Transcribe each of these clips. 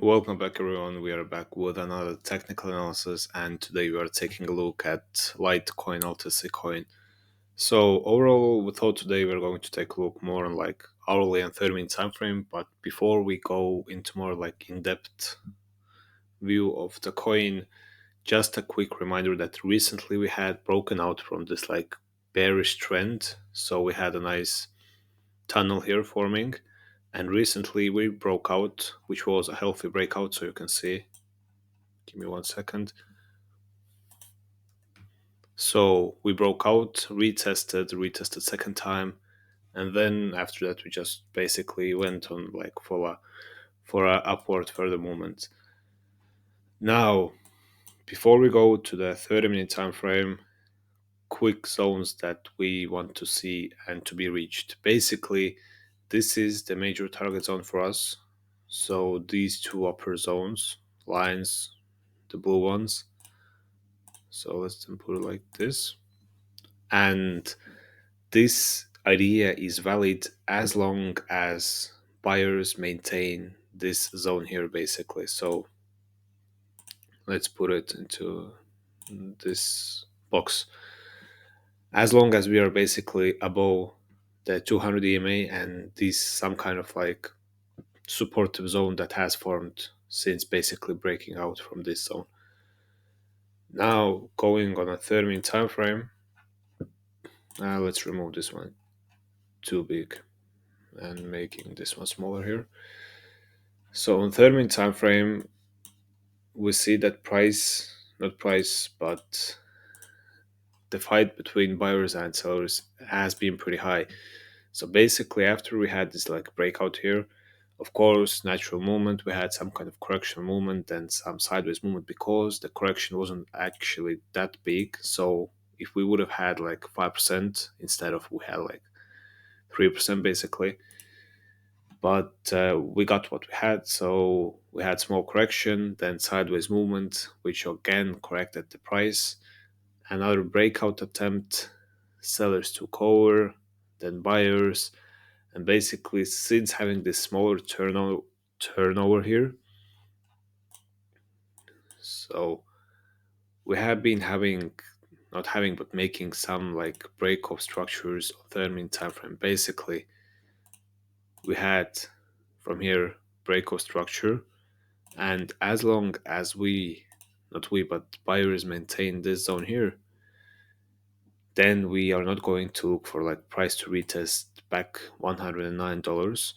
Welcome back, everyone. We are back with another technical analysis, and today we are taking a look at Litecoin, LTC coin. So, overall, we thought today we're going to take a look more on like hourly and 30-minute time frame. But before we go into more like in-depth view of the coin, just a quick reminder that recently we had broken out from this like bearish trend. So we had a nice tunnel here forming, and recently we broke out, which was a healthy breakout. So you can see. Give me 1 second. So we broke out, retested second time, and then after that we just basically went on like for a upward further movement. Now, before we go to the 30-minute time frame, quick zones that we want to see and to be reached. Basically, this is the major target zone for us. So these two upper zones, lines, the blue ones. So let's then put it like this. And this idea is valid as long as buyers maintain this zone here, basically. So let's put it into this box. As long as we are basically above the 200 EMA and this some kind of like supportive zone that has formed since basically breaking out from this zone. Now going on a 30-minute time frame, let's remove this one, too big, and making this one smaller here. So on 30-minute time frame, we see that not price, but the fight between buyers and sellers has been pretty high. So basically, after we had this like breakout here, of course, natural movement, we had some kind of correction movement and some sideways movement because the correction wasn't actually that big. So if we would have had like 5% instead of we had like 3% basically, but we got what we had. So we had small correction, then sideways movement, which again corrected the price. Another breakout attempt, sellers took over, then buyers, and basically since having this smaller turnover here, so we have been having not having but making some like break-off structures on 30-minute time frame. Basically, we had from here break-off structure. And as long as not we, but buyers maintain this zone here, then we are not going to look for like price to retest back $109.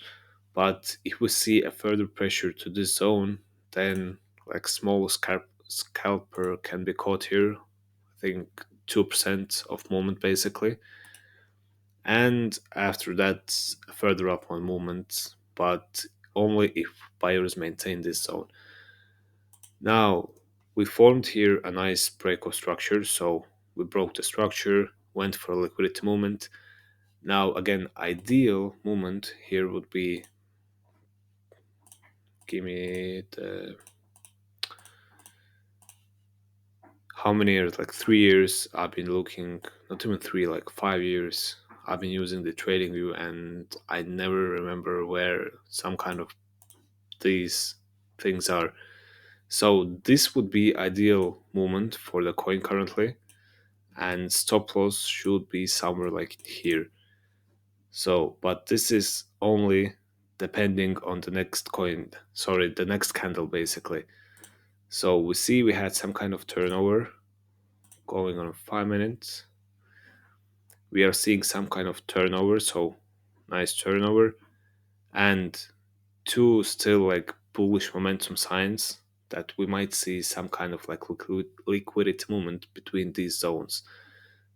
But if we see a further pressure to this zone, then like small scalper can be caught here. I think 2% of movement basically. And after that, further up on movement, but only if buyers maintain this zone. Now, we formed here a nice break of structure, so we broke the structure, went for a liquidity movement. Now, again, ideal movement here would be, give me the, how many years, like 3 years, I've been looking, not even three, like 5 years, I've been using the trading view, and I never remember where some kind of these things are. So this would be ideal moment for the coin currently, and stop loss should be somewhere like here. So, but this is only depending on the next coin, sorry, the next candle basically. So we see we had some kind of turnover going on 5 minutes. We are seeing some kind of turnover, so nice turnover, and two still like bullish momentum signs that we might see some kind of like liquidity movement between these zones.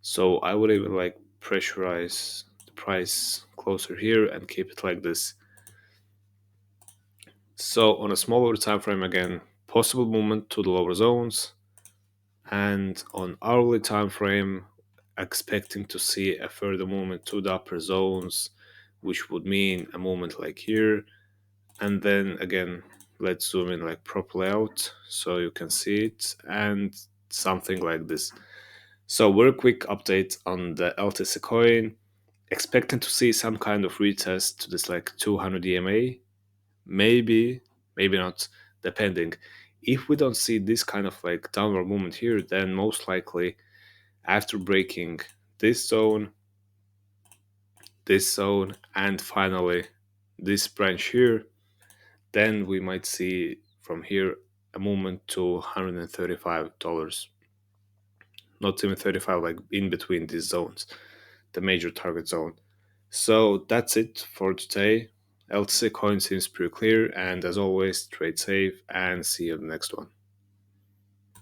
So I would even like pressurize the price closer here and keep it like this. So on a smaller time frame again, possible movement to the lower zones, and on hourly time frame, expecting to see a further movement to the upper zones, which would mean a movement like here. And then again, let's zoom in like properly out so you can see it, and something like this. So very quick update on the LTC coin. Expecting to see some kind of retest to this like 200 EMA. Maybe, maybe not. depending. If we don't see this kind of like downward movement here, then most likely after breaking this zone, this zone, and finally this branch here, then we might see from here a movement to $135, not even 35, like in between these zones, the major target zone. So that's it for today. LTC coin seems pretty clear, and as always, trade safe and see you in the next one.